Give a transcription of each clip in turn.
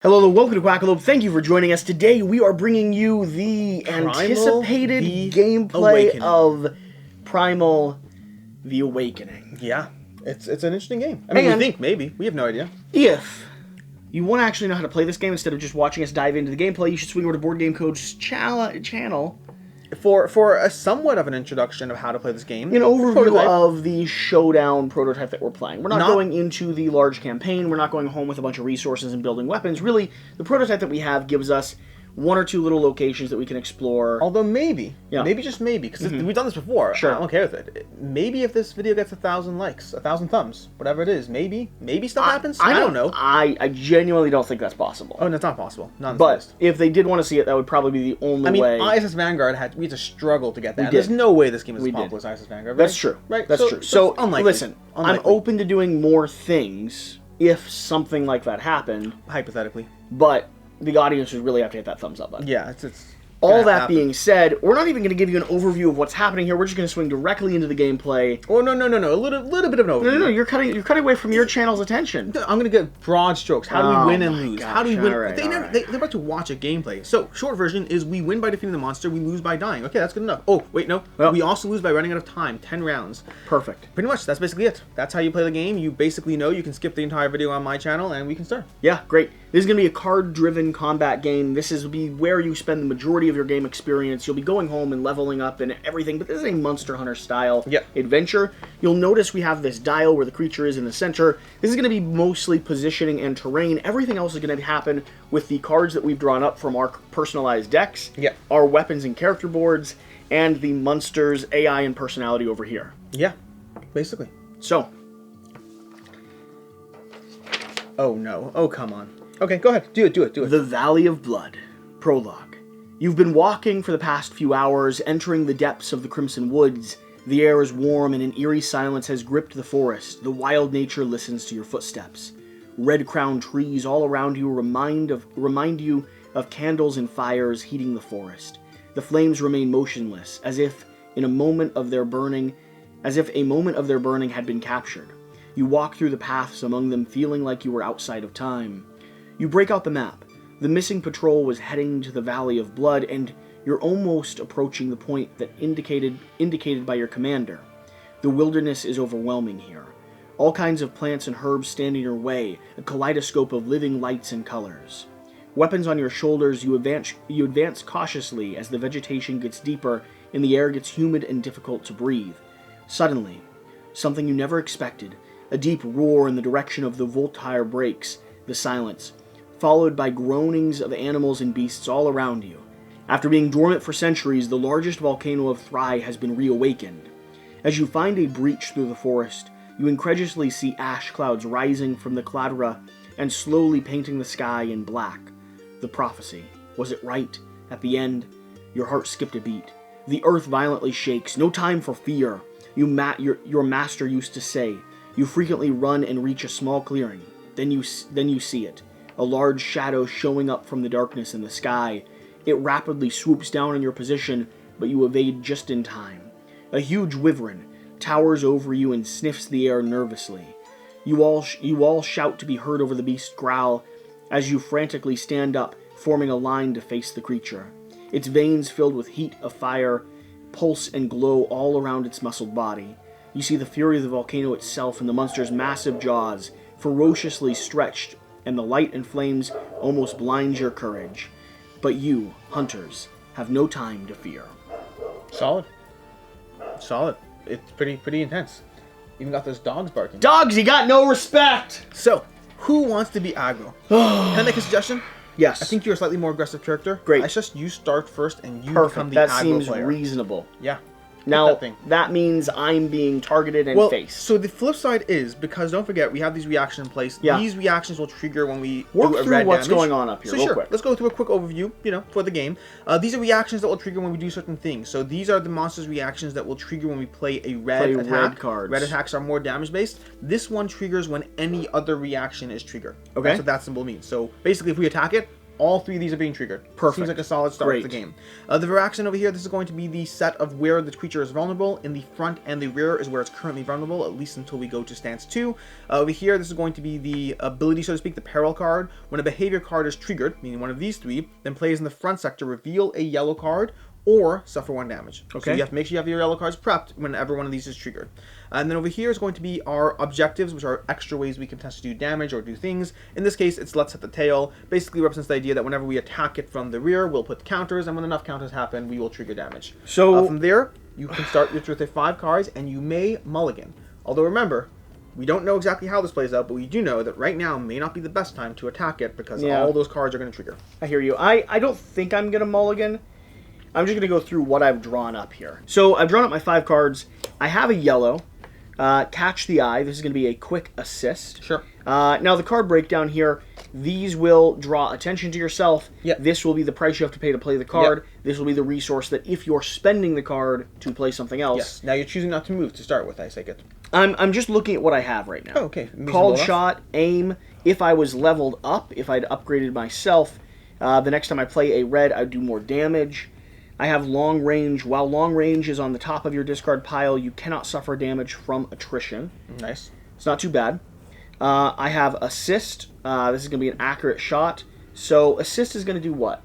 Hello and welcome to Quackalope. Thank you for joining us. Today we are bringing you the anticipated gameplay of Primal, The Awakening. Yeah, it's an interesting game. I mean, we think maybe. We have no idea. If you want to actually know how to play this game instead of just watching us dive into the gameplay, you should swing over to BoardGameCo's channel. For a somewhat of an introduction of how to play this game. An overview of the showdown prototype that we're playing. We're not going into the large campaign. We're not going home with a bunch of resources and building weapons. Really, the prototype that we have gives us one or two little locations that we can explore. Although maybe, just maybe, because we've done this before. Sure. I'm okay with it. Maybe if this video gets 1,000 likes, 1,000 thumbs, whatever it is, maybe stuff happens. I don't know. I genuinely don't think that's possible. Oh, that's not possible. Not but if they did want to see it, that would probably be the only way. I mean, ISS Vanguard we had to struggle to get that. There's no way this game is as popular as ISS Vanguard. Right? That's true. Right? That's true. So listen, unlikely. I'm open to doing more things if something like that happened. Hypothetically. But the audience would really have to hit that thumbs up button. Yeah, it's all that being said, we're not even going to give you an overview of what's happening here. We're just going to swing directly into the gameplay. Oh, no. A little bit of an overview. No. You're cutting away from your channel's attention. I'm going to get broad strokes. How do we win and lose? Gosh, how do we win? Right, they're about to watch a gameplay. So, short version is we win by defeating the monster, we lose by dying. Okay, that's good enough. Oh, wait, no. Well, we also lose by running out of time. 10 rounds. Perfect. Pretty much, that's basically it. That's how you play the game. You basically know you can skip the entire video on my channel, and we can start. Yeah, great. This is going to be a card-driven combat game. This is be where you spend the majority of your game experience. You'll be going home and leveling up and everything, but this is a Monster Hunter style adventure. You'll notice we have this dial where the creature is in the center. This is going to be mostly positioning and terrain. Everything else is going to happen with the cards that we've drawn up from our personalized decks, our weapons and character boards, and the monster's AI and personality over here. Yeah, basically. So. Oh, no. Oh, come on. Okay, go ahead. Do it. The Valley of Blood. Prologue. You've been walking for the past few hours, entering the depths of the Crimson Woods. The air is warm and an eerie silence has gripped the forest. The wild nature listens to your footsteps. Red-crowned trees all around you remind you of candles and fires heating the forest. The flames remain motionless, as if a moment of their burning had been captured. You walk through the paths among them, feeling like you were outside of time. You break out the map. The missing patrol was heading to the Valley of Blood, and you're almost approaching the point that indicated by your commander. The wilderness is overwhelming here. All kinds of plants and herbs stand in your way, a kaleidoscope of living lights and colors. Weapons on your shoulders, you advance cautiously as the vegetation gets deeper and the air gets humid and difficult to breathe. Suddenly, something you never expected, a deep roar in the direction of the Voltaire breaks the silence, followed by groanings of animals and beasts all around you. After being dormant for centuries, the largest volcano of Thrai has been reawakened. As you find a breach through the forest, you incredulously see ash clouds rising from the caldera and slowly painting the sky in black. The prophecy. Was it right? At the end, your heart skipped a beat. The earth violently shakes. No time for fear. Your master used to say. You frequently run and reach a small clearing. Then you see it. A large shadow showing up from the darkness in the sky. It rapidly swoops down on your position, but you evade just in time. A huge wyvern towers over you and sniffs the air nervously. You all shout to be heard over the beast's growl as you frantically stand up, forming a line to face the creature. Its veins filled with heat of fire pulse and glow all around its muscled body. You see the fury of the volcano itself and the monster's massive jaws, ferociously stretched, and the light and flames almost blind your courage. But you, hunters, have no time to fear. Solid. It's pretty intense. Even got those dogs barking. Dogs, you got no respect! So, who wants to be aggro? Can I make a suggestion? Yes. I think you're a slightly more aggressive character. Great. I suggest you start first and you become the aggro player. That seems reasonable. Yeah. Now, that means I'm being targeted and faced. So the flip side is, because don't forget, we have these reactions in place. Yeah. These reactions will trigger when we work do a through red what's damage. going on up here, real quick. Let's go through a quick overview, for the game. These are reactions that will trigger when we do certain things. So these are the monster's reactions that will trigger when we play a red attack. Red cards. Red attacks are more damage-based. This one triggers when any other reaction is triggered. Okay. That's what that symbol means. So basically, if we attack it, all 3 of these are being triggered. Perfect. Seems like a solid start to the game. The Viraxen over here, this is going to be the set of where the creature is vulnerable. In the front and the rear is where it's currently vulnerable, at least until we go to stance 2. Over here, this is going to be the ability, so to speak, the peril card. When a behavior card is triggered, meaning one of these 3, then players in the front sector reveal a yellow card or suffer 1 damage. Okay. So you have to make sure you have your yellow cards prepped whenever one of these is triggered. And then over here is going to be our objectives, which are extra ways we can potentially do damage or do things. In this case, it's Let's Hit the Tail. Basically represents the idea that whenever we attack it from the rear, we'll put counters, and when enough counters happen, we will trigger damage. So from there, you can start with the 5 cards, and you may mulligan. Although remember, we don't know exactly how this plays out, but we do know that right now may not be the best time to attack it because all those cards are going to trigger. I hear you. I don't think I'm going to mulligan. I'm just going to go through what I've drawn up here. So I've drawn up my 5 cards. I have a yellow. Catch the Eye. This is going to be a quick assist. Sure. Now the card breakdown here, these will draw attention to yourself. Yep. This will be the price you have to pay to play the card. Yep. This will be the resource that if you're spending the card to play something else. Yes. Now you're choosing not to move to start with, I take it. I'm just looking at what I have right now. Oh, okay. Called Shot, Aim. If I was leveled up, if I'd upgraded myself, the next time I play a red, I'd do more damage. I have Long Range. While Long Range is on the top of your discard pile, you cannot suffer damage from attrition. Nice. It's not too bad. I have Assist. This is going to be an accurate shot. So Assist is going to do what?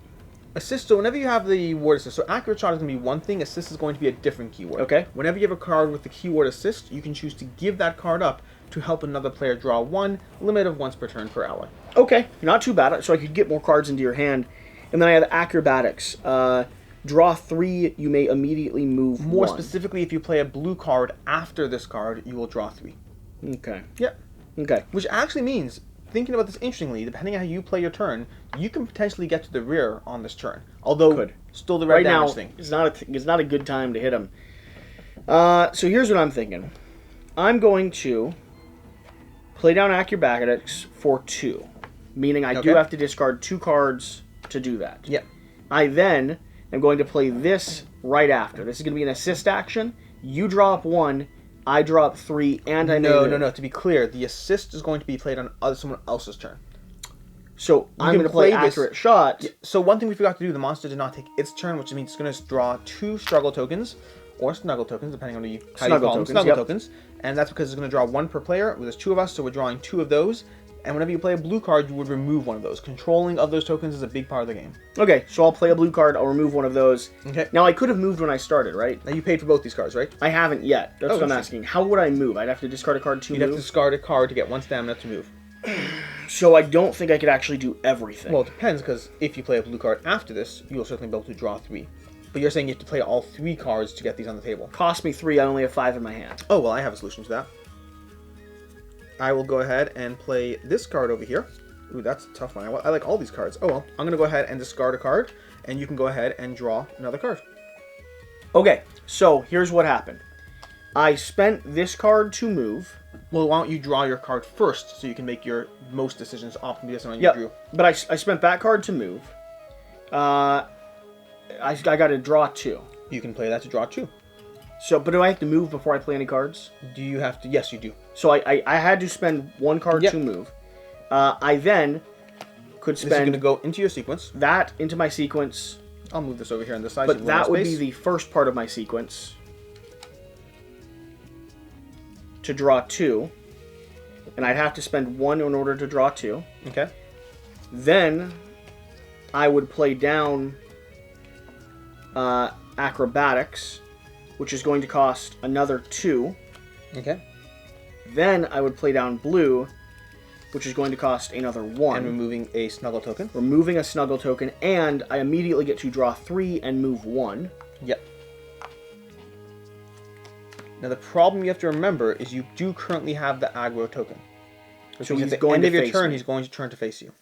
Assist, so whenever you have the word assist, so accurate shot is going to be one thing, assist is going to be a different keyword. Okay. Whenever you have a card with the keyword assist, you can choose to give that card up to help another player draw 1, limit of once per turn per ally. Okay, not too bad. So I could get more cards into your hand. And then I have Acrobatics. Draw 3, you may immediately move More 1. specifically, if you play a blue card after this card, you will draw 3. Okay. Yep. Okay. Which actually means, thinking about this interestingly, depending on how you play your turn, you can potentially get to the rear on this turn. Although, still the red right damage now, thing. It's not a good time to hit him. So here's what I'm thinking. I'm going to play down Acrobatics for 2. Meaning I do have to discard 2 cards to do that. Yep. I then am going to play this right after. This is going to be an assist action. You draw up 1, I draw up 3, and I No. To be clear, the assist is going to be played on someone else's turn. So I'm going to play accurate shot. Yeah, so one thing we forgot to do, the monster did not take its turn, which means it's going to draw 2 struggle tokens, or snuggle tokens, depending on how you call them. Snuggle tokens. And that's because it's going to draw 1 per player. There's 2 of us, so we're drawing 2 of those. And whenever you play a blue card, you would remove 1 of those. Controlling of those tokens is a big part of the game. Okay, so I'll play a blue card, I'll remove 1 of those. Okay. Now I could have moved when I started, right? Now you paid for both these cards, right? I haven't yet. That's what I'm asking. How would I move? I'd have to discard a card to move? You'd have to discard a card to get 1 stamina to move. So I don't think I could actually do everything. Well, it depends, because if you play a blue card after this, you will certainly be able to draw 3. But you're saying you have to play all 3 cards to get these on the table. Cost me 3, I only have 5 in my hand. Oh, well, I have a solution to that. I will go ahead and play this card over here. Ooh, that's a tough one. I like all these cards. Oh, well, I'm going to go ahead and discard a card, and you can go ahead and draw another card. Okay, so here's what happened. I spent this card to move. Well, why don't you draw your card first so you can make your most decisions optimally based on you drew. But I spent that card to move. I got to draw 2. You can play that to draw 2. So, but do I have to move before I play any cards? Do you have to? Yes, you do. So I had to spend 1 card to move. I then could spend... This is going to go into your sequence. That into my sequence. I'll move this over here on this side. But that would be the first part of my sequence. To draw 2. And I'd have to spend 1 in order to draw 2. Okay. Then I would play down Acrobatics, which is going to cost another 2. Okay. Then I would play down Blue, which is going to cost another 1. And removing a snuggle token. Removing a snuggle token, and I immediately get to draw 3 and move 1. Yep. Now the problem you have to remember is you do currently have the aggro token. Which means at the end of your turn, he's going to turn to face you.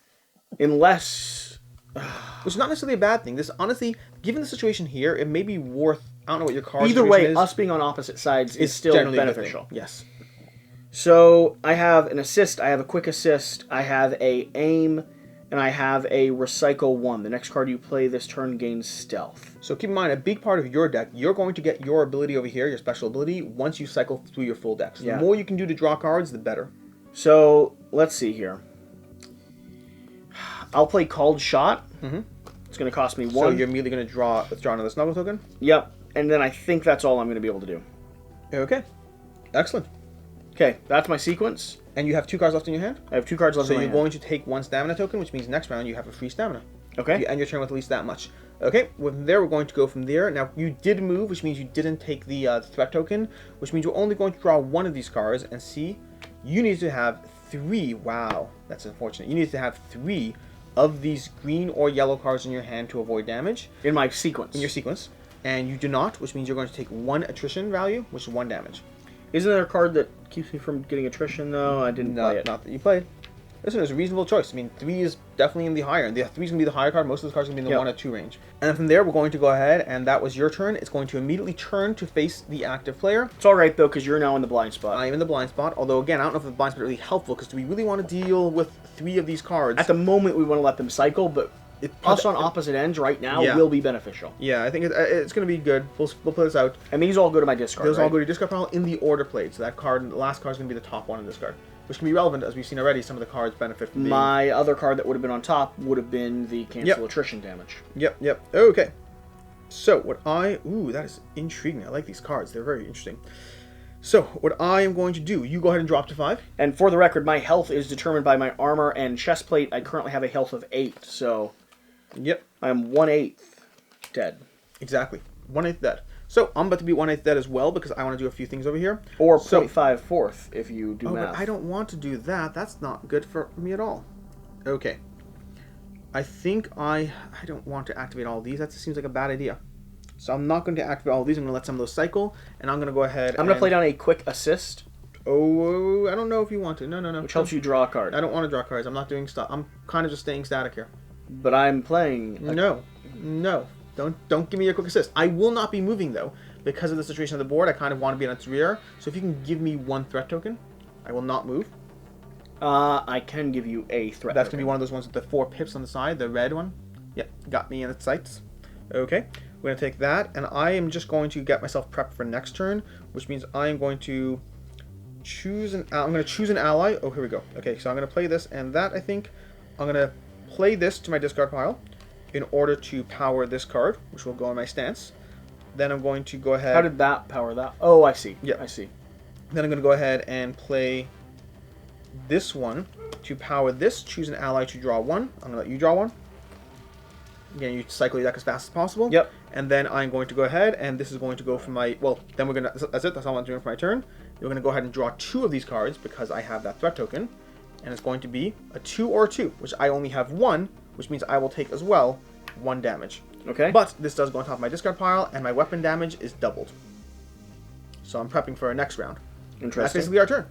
Unless... Which is not necessarily a bad thing. This, honestly, given the situation here, it may be worth... I don't know what your card Either way, is. us being on opposite sides is still beneficial. Yes. So, I have an assist, I have a quick assist, I have a aim, and I have a recycle 1. The next card you play this turn gains stealth. So keep in mind, a big part of your deck, you're going to get your ability over here, your special ability, once you cycle through your full deck. So the more you can do to draw cards, the better. So, let's see here. I'll play Called Shot. Mm-hmm. It's going to cost me 1. So you're immediately going to draw another snuggle token? Yep. And then I think that's all I'm going to be able to do. Okay. Excellent. Okay, that's my sequence. And you have 2 cards left in your hand? I have 2 cards left in my hand. So you're going to take 1 stamina token, which means next round you have a free stamina. Okay. You end your turn with at least that much. Okay, from there we're going to go from there. Now, you did move, which means you didn't take the threat token, which means you're only going to draw 1 of these cards, and see, you need to have 3. Wow, that's unfortunate. You need to have 3 of these green or yellow cards in your hand to avoid damage. In my sequence. In your sequence. And you do not, which means you're going to take 1 attrition value, which is 1 damage. Isn't there a card that keeps me from getting attrition, though? I didn't play it. Not that you played. Listen, it's a reasonable choice. I mean, 3 is definitely in the higher, and the 3 is going to be the higher card. Most of the cards are going to be in the 1 or 2 range. And then from there, we're going to go ahead, and that was your turn. It's going to immediately turn to face the active player. It's alright, though, because you're now in the blind spot. I am in the blind spot, although, again, I don't know if the blind spot is really helpful, because do we really want to deal with 3 of these cards? At the moment, we want to let them cycle, but us on opposite ends right now will be beneficial. Yeah, I think it's going to be good. We'll play this out. And these all go to my discard, Those all go to your discard pile in the order played. So that card, the last card, is going to be the top one in this card, which can be relevant, as we've seen already. Some of the cards benefit from my other card that would have been on top would have been the cancel attrition damage. Yep. Okay. So ooh, that is intriguing. I like these cards. They're very interesting. So what I am going to do, you go ahead and drop to 5. And for the record, my health is determined by my armor and chest plate. I currently have a health of 8, so yep, I am 1/8 dead. Exactly, 1/8 dead. So I'm about to be 1/8 dead as well, because I want to do a few things over here. Or 0.5 fourth if you do math. But I don't want to do that. That's not good for me at all. Okay. I think I don't want to activate all of these. That seems like a bad idea. So I'm not going to activate all of these. I'm going to let some of those cycle, and I'm going to go ahead I'm going to play down a quick assist. Oh, I don't know if you want to. No. Which helps you draw a card. I don't want to draw cards. I'm not doing stuff. I'm kind of just staying static here. But I'm playing... No. Don't give me a quick assist. I will not be moving, though. Because of the situation of the board, I kind of want to be on its rear. So if you can give me 1 threat token, I will not move. I can give you a threat That's token. going to be one of those ones with the 4 pips on the side, the red one. Yep, got me in its sights. Okay, we're going to take that, and I am just going to get myself prepped for next turn, which means I am going to choose an ally. Oh, here we go. Okay, so I'm going to play this, and that, I think, I'm going to play this to my discard pile in order to power this card, which will go on my stance. Then I'm going to go ahead... How did that power that? Oh, I see. Yeah, I see. Then I'm going to go ahead and play this one to power this. Choose an ally to draw 1. I'm going to let you draw 1. Again, you cycle your deck as fast as possible. Yep. And then I'm going to go ahead, and this is going to go for my... Well, then we're going to... That's it. That's all I'm doing for my turn. We're going to go ahead and draw 2 of these cards because I have that threat token. And it's going to be a 2 or a 2, which I only have 1, which means I will take as well 1 damage. Okay. But this does go on top of my discard pile, and my weapon damage is doubled. So I'm prepping for our next round. Interesting. That's basically our turn.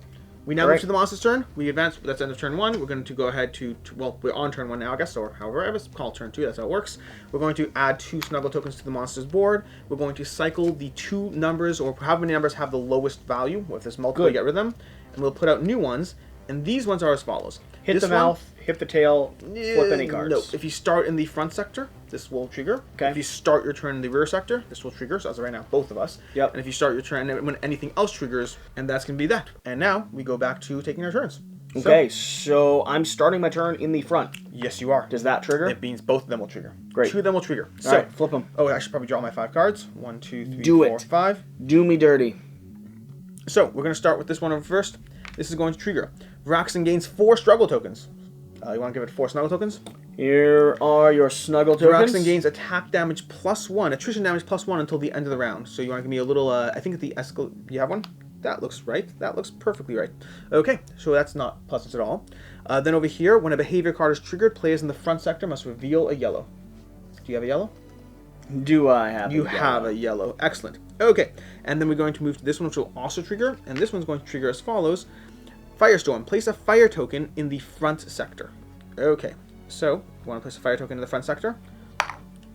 We now move to the monster's turn. We advance. That's the end of turn 1. We're going to go ahead to well, we're on turn 1 now, I guess, or however, I guess call it turn 2. That's how it works. We're going to add 2 snuggle tokens to the monster's board. We're going to cycle the 2 numbers, or however many numbers have the lowest value. If there's multiple, we get rid of them. And we'll put out new ones. And these ones are as follows. Hit the mouth, hit the tail, flip any cards. No, if you start in the front sector, this will trigger. Okay. If you start your turn in the rear sector, this will trigger. So as of right now, both of us. Yep. And if you start your turn when anything else triggers, and that's going to be that. And now we go back to taking our turns. Okay, so I'm starting my turn in the front. Yes, you are. Does that trigger? It means both of them will trigger. Great. 2 of them will trigger. So, all right, flip them. Oh, I should probably draw my 5 cards. 1, 2, 3, Do 4, it. 5. Do me dirty. So we're going to start with this one over first. This is going to trigger. Vraxen gains 4 struggle tokens. You want to give it 4 snuggle tokens? Here are your snuggle tokens. Vraxen gains attack damage +1, attrition damage +1 until the end of the round. So you want to give me a little, I think the you have one? That looks right. That looks perfectly right. Okay, so that's not pleasant at all. Then over here, when a behavior card is triggered, players in the front sector must reveal a yellow. Do you have a yellow? Do I have You have a yellow. Excellent. Okay, and then we're going to move to this one, which will also trigger, and this one's going to trigger as follows. Firestorm. Place a fire token in the front sector. Okay, so you want to place a fire token in the front sector?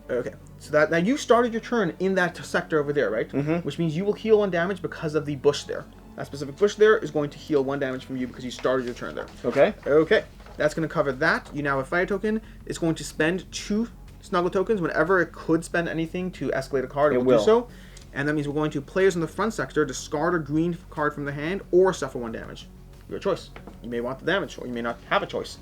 Okay, so that now you started your turn in that sector over there, right? Mm-hmm. Which means you will heal 1 damage because of the bush there. That specific bush there is going to heal 1 damage from you because you started your turn there. Okay. Okay, that's going to cover that. You now have a fire token. It's going to spend 2 snuggle tokens whenever it could spend anything to escalate a card. It will do so. And that means we're going to players in the front sector discard a green card from the hand or suffer 1 damage. Your choice. You may want the damage, or you may not have a choice.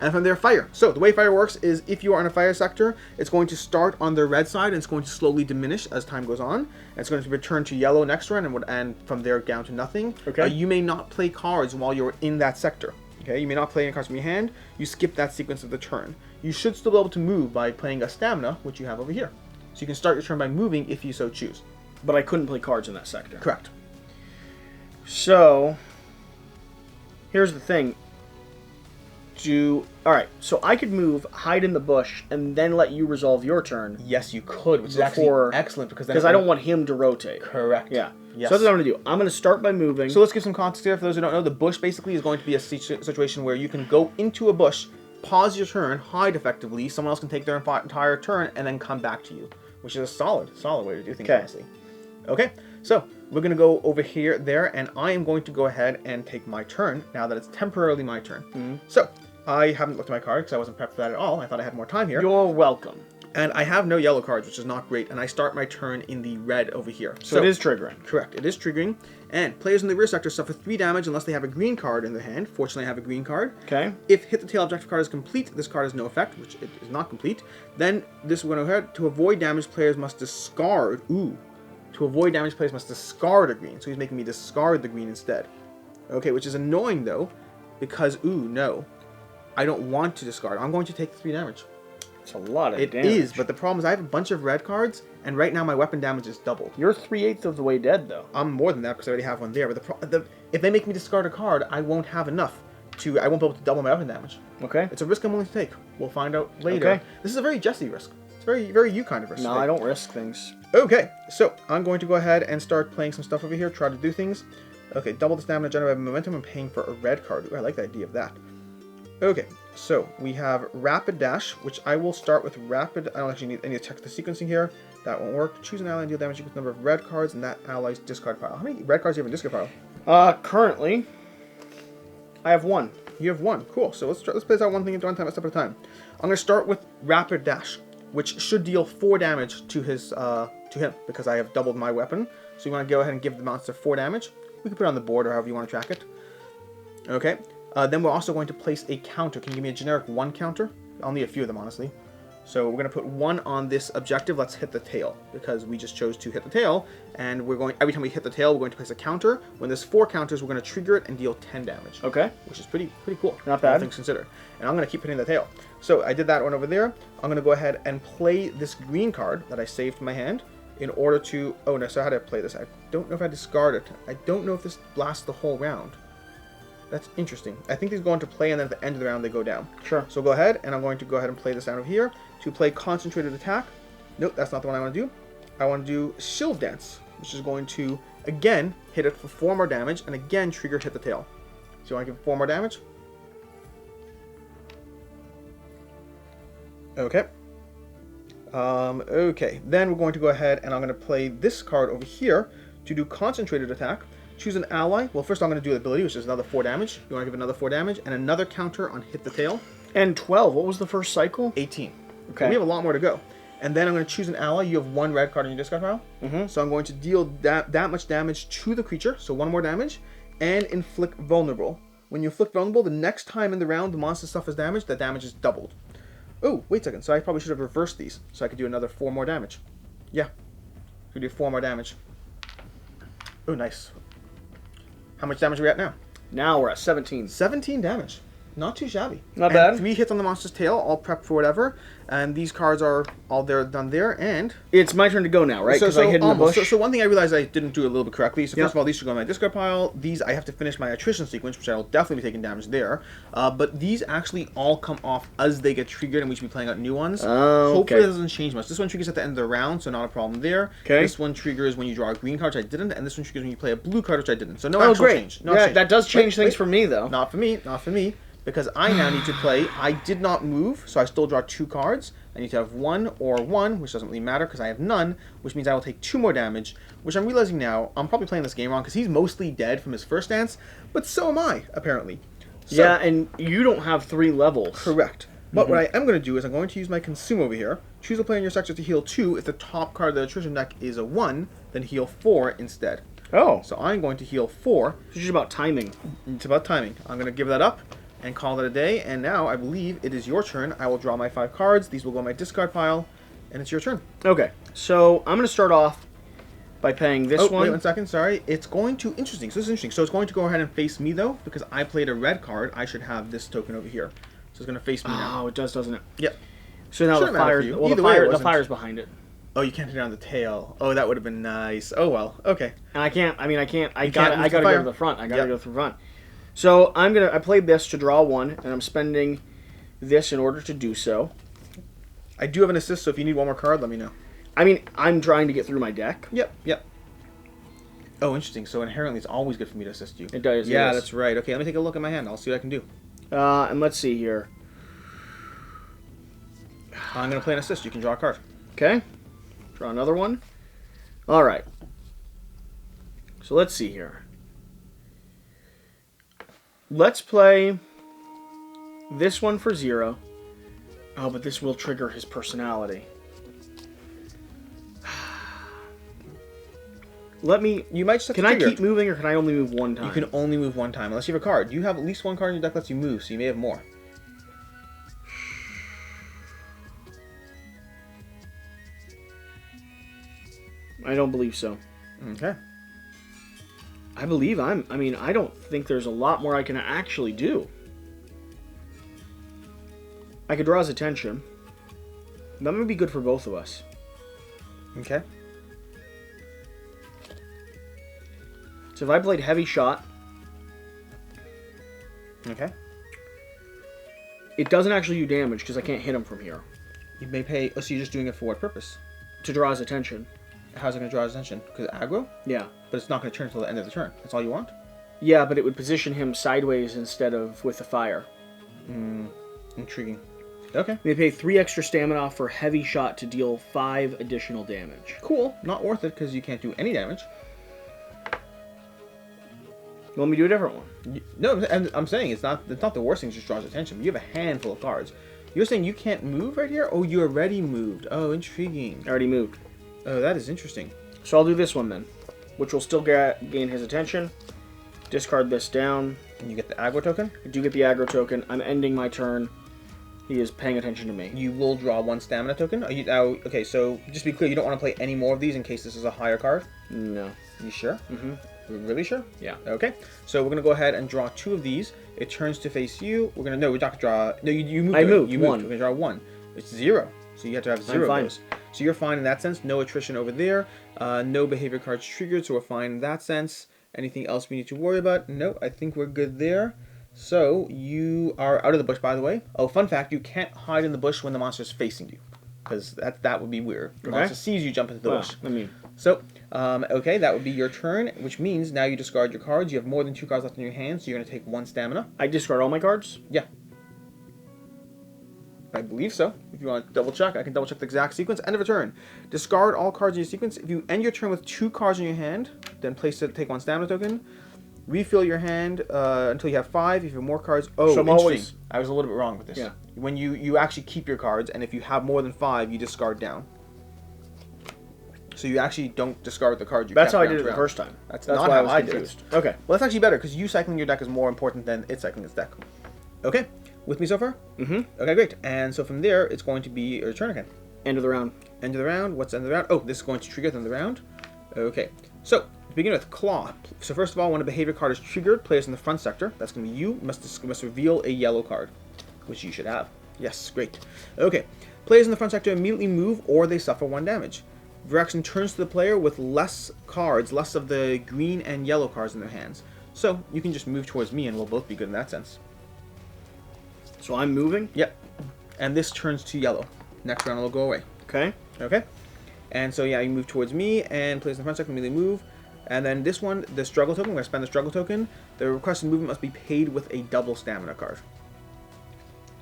And from there, fire. So the way fire works is if you are in a fire sector, it's going to start on the red side and it's going to slowly diminish as time goes on. And it's going to return to yellow next turn and from there down to nothing. Okay. You may not play cards while you're in that sector. Okay, you may not play any cards from your hand. You skip that sequence of the turn. You should still be able to move by playing a stamina, which you have over here. So you can start your turn by moving if you so choose. But I couldn't play cards in that sector. Correct. So, here's the thing. Alright, so I could move, hide in the bush, and then let you resolve your turn. Yes, you could, which is actually excellent because then... Because I don't want him to rotate. Correct. Yeah. Yes. So that's what I'm going to do. I'm going to start by moving. So let's give some context here. For those who don't know, the bush basically is going to be a situation where you can go into a bush, pause your turn, hide effectively, someone else can take their entire turn, and then come back to you. Which is a solid way to do things, honestly. Okay, so we're going to go over here, there, and I am going to go ahead and take my turn, now that it's temporarily my turn. Mm-hmm. So, I haven't looked at my card because I wasn't prepped for that at all. I thought I had more time here. You're welcome. And I have no yellow cards, which is not great, and I start my turn in the red over here. So it is triggering. Correct, it is triggering. And players in the rear sector suffer 3 damage unless they have a green card in their hand. Fortunately, I have a green card. Okay. If hit the tail objective card is complete, this card has no effect, which it is not complete. Then this will go ahead. To avoid damage, players must discard. Ooh. To avoid damage, players must discard a green. So he's making me discard the green instead. Okay, which is annoying though, because no. I don't want to discard. I'm going to take 3 damage. It's a lot of damage. It is, but the problem is I have a bunch of red cards, and right now my weapon damage is doubled. You're 3/8 of the way dead, though. I'm more than that because I already have one there. But if they make me discard a card, I won't have enough I won't be able to double my weapon damage. Okay. It's a risk I'm willing to take. We'll find out later. Okay. This is a very Jesse risk. It's very, very you kind of risk. No, I don't risk things. Okay, so I'm going to go ahead and start playing some stuff over here, try to do things. Okay, double the stamina, generate momentum, and paying for a red card. Ooh, I like the idea of that. Okay, so we have Rapid Dash, which I will start with Rapid. I don't actually need any text the sequencing here. That won't work. Choose an ally and deal damage equal to the number of red cards in that ally's discard pile. How many red cards do you have in discard pile? Currently, I have 1. You have 1. Cool. So let's play this out one thing at one time, a step at a time. I'm going to start with Rapid Dash, which should deal 4 damage to him because I have doubled my weapon. So you want to go ahead and give the monster 4 damage. We can put it on the board or however you want to track it. Okay. Then we're also going to place a counter. Can you give me a generic 1 counter? I'll need a few of them, honestly. So we're going to put 1 on this objective. Let's hit the tail, because we just chose to hit the tail. And we're going, every time we hit the tail, we're going to place a counter. When there's 4 counters, we're going to trigger it and deal 10 damage. Okay. Which is pretty cool. Not bad. All things considered. And I'm going to keep hitting the tail. So I did that one over there. I'm going to go ahead and play this green card that I saved from my hand in order to... Oh, no, so how do I play this? I don't know if I discard it. I don't know if this lasts the whole round. That's interesting. I think these go into play, and then at the end of the round, they go down. Sure. So go ahead, and I'm going to go ahead and play this out of here to play Concentrated Attack. Nope, that's not the one I want to do. I want to do Shield Dance, which is going to, again, hit it for 4 more damage, and again, trigger hit the tail. So you want to give it 4 more damage? Okay. Okay, then we're going to go ahead, and I'm going to play this card over here to do Concentrated Attack. Choose an ally. Well, first I'm going to do the ability, which is another 4 damage. You want to give another 4 damage, and another counter on hit the tail. And 12. What was the first cycle? 18. Okay. So we have a lot more to go. And then I'm going to choose an ally. You have 1 red card in your discard pile. Mm-hmm. So I'm going to deal that much damage to the creature. So 1 more damage. And inflict vulnerable. When you inflict vulnerable, the next time in the round the monster suffers damage, the damage is doubled. Oh, wait a second. So I probably should have reversed these. So I could do another 4 more damage. Yeah. We do 4 more damage. Oh, nice. How much damage are we at now? Now we're at 17. 17 damage. Not too shabby. Not bad. 3 hits on the monster's tail, all prepped for whatever. And these cards are all there, done there, and... It's my turn to go now, right? Because I hid in the bush. So one thing I realized I didn't do a little bit correctly. So first of all, these should go in my discard pile. These, I have to finish my attrition sequence, which I will definitely be taking damage there. But these actually all come off as they get triggered, and we should be playing out new ones. Oh, Hopefully okay. it doesn't change much. This one triggers at the end of the round, so not a problem there. Okay. This one triggers when you draw a green card, which I didn't, and this one triggers when you play a blue card, which I didn't. So no actual change. No yeah, change. that does change things for me, though. Not for me. Not for me. Because I now need to play, I did not move, so I still draw 2 cards. I need to have 1 or 1, which doesn't really matter because I have none, which means I will take 2 more damage, which I'm realizing now, I'm probably playing this game wrong because he's mostly dead from his first dance, but so am I, apparently. So, yeah, and you don't have 3 levels. correct. But what I am going to do is I'm going to use my consume over here. Choose a player in your sector to heal 2. If the top card of the attrition deck is a 1, then heal 4 instead. Oh. So I'm going to heal 4. It's just about timing. It's about timing. I'm going to give that up. and call that a day. And now I believe it is your turn. I will draw my 5 cards. These will go in my discard pile, and it's your turn. Okay, so I'm going to start off by paying this one. Wait 1 second. Sorry. It's going to... Interesting. So this is interesting. So it's going to go ahead and face me, though, because I played a red card. I should have this token over here. So it's going to face me now. Oh, it does, doesn't it? Yep. So now Shouldn't the matter fire... for you. Well, Either way, it the wasn't. fire's behind it. Oh, you can't hit it on the tail. Oh, that would have been nice. Oh, well. Okay. And I can't... I gotta move go the fire. to the front. I gotta go through front. So I played this to draw 1, and I'm spending this in order to do so. I do have an assist, so if you need one more card, let me know. I mean, I'm trying to get through my deck. Yep. Oh, interesting. So inherently, it's always good for me to assist you. It does. Yeah, it is. that's right. Okay, let me take a look at my hand. I'll see what I can do. And let's see here. I'm going to play an assist. You can draw a card. Okay. Draw another one. All right. So let's see here. Let's play this one for 0. Oh, but this will trigger his personality. You might just have Can to I trigger keep moving, or can I only move one time? You can only move one time, unless you have a card. You have at least one card in your deck that lets you move, so you may have more. I don't believe so. Okay. I believe I mean, I don't think there's a lot more I can actually do. I could draw his attention. That might be good for both of us. Okay. So if I played heavy shot, Okay. it doesn't actually do damage because I can't hit him from here. You may pay... Oh, so you're just doing it for what purpose? To draw his attention. How's it going to draw his attention? Because aggro? Yeah. But it's not going to turn until the end of the turn. That's all you want? Yeah, but it would position him sideways instead of with the fire. Intriguing. Okay. They pay 3 extra stamina for heavy shot to deal 5 additional damage. Cool. Not worth it because you can't do any damage. You want me to do a different one? No, and I'm saying it's not the worst thing. It just draws attention. But you have a handful of cards. You're saying you can't move right here? Oh, you already moved. Oh, intriguing. I already moved. Oh, that is interesting. So I'll do this one then, which will still gain his attention. Discard this down. And you get the aggro token? I do get the aggro token. I'm ending my turn. He is paying attention to me. You will draw 1 stamina token. Are you now? Okay, so just to be clear, you don't want to play any more of these in case this is a higher card. No. You sure? Mm-hmm. Really sure? Yeah. Okay. So we're gonna go ahead and draw 2 of these. It turns to face you. We're not gonna draw. No, you moved. I moved. You 1. moved. We're gonna draw 1. It's 0. So you have to have 0 fine. of those. So you're fine in that sense. No attrition over there. No behavior cards triggered. So we're fine in that sense. Anything else we need to worry about? No, I think we're good there. So you are out of the bush, by the way. Oh, fun fact: you can't hide in the bush when the monster's facing you, because that would be weird. The monster sees you jump into the bush. I mean, so, okay, that would be your turn, which means now you discard your cards. You have more than 2 cards left in your hand, so you're going to take 1 stamina. I discard all my cards? Yeah. I believe so. If you want to double check, I can double check the exact sequence. End of a turn. Discard all cards in your sequence. If you end your turn with 2 cards in your hand, then place it, take 1 stamina token. Refill your hand until you have 5. If you have more cards... Oh, so I'm interesting. always... I was a little bit wrong with this. Yeah. When you actually keep your cards, and if you have more than 5, you discard down. So you actually don't discard the cards you That's kept how I round did it to the round. first time. That's not not why how I was I did it. confused. Okay. Well, that's actually better, because you cycling your deck is more important than it cycling its deck. Okay. With me so far? Mm-hmm. Okay, great. And so from there, it's going to be your turn again. End of the round. End of the round. What's end of the round? Oh, this is going to trigger the end of the round. Okay. So, to begin with, Claw. So first of all, when a behavior card is triggered, players in the front sector, that's going to be you, must reveal a yellow card, which you should have. Yes, great. Okay. Players in the front sector immediately move, or they suffer 1 damage. Viraxen turns to the player with less cards, less of the green and yellow cards in their hands. So, you can just move towards me, and we'll both be good in that sense. So I'm moving? Yep. And this turns to yellow. Next round it'll go away. Okay. Okay. And so yeah, you move towards me, and players in the front sector immediately move. And then this one, the struggle token, we're going to spend the struggle token. The requested movement must be paid with a double stamina card.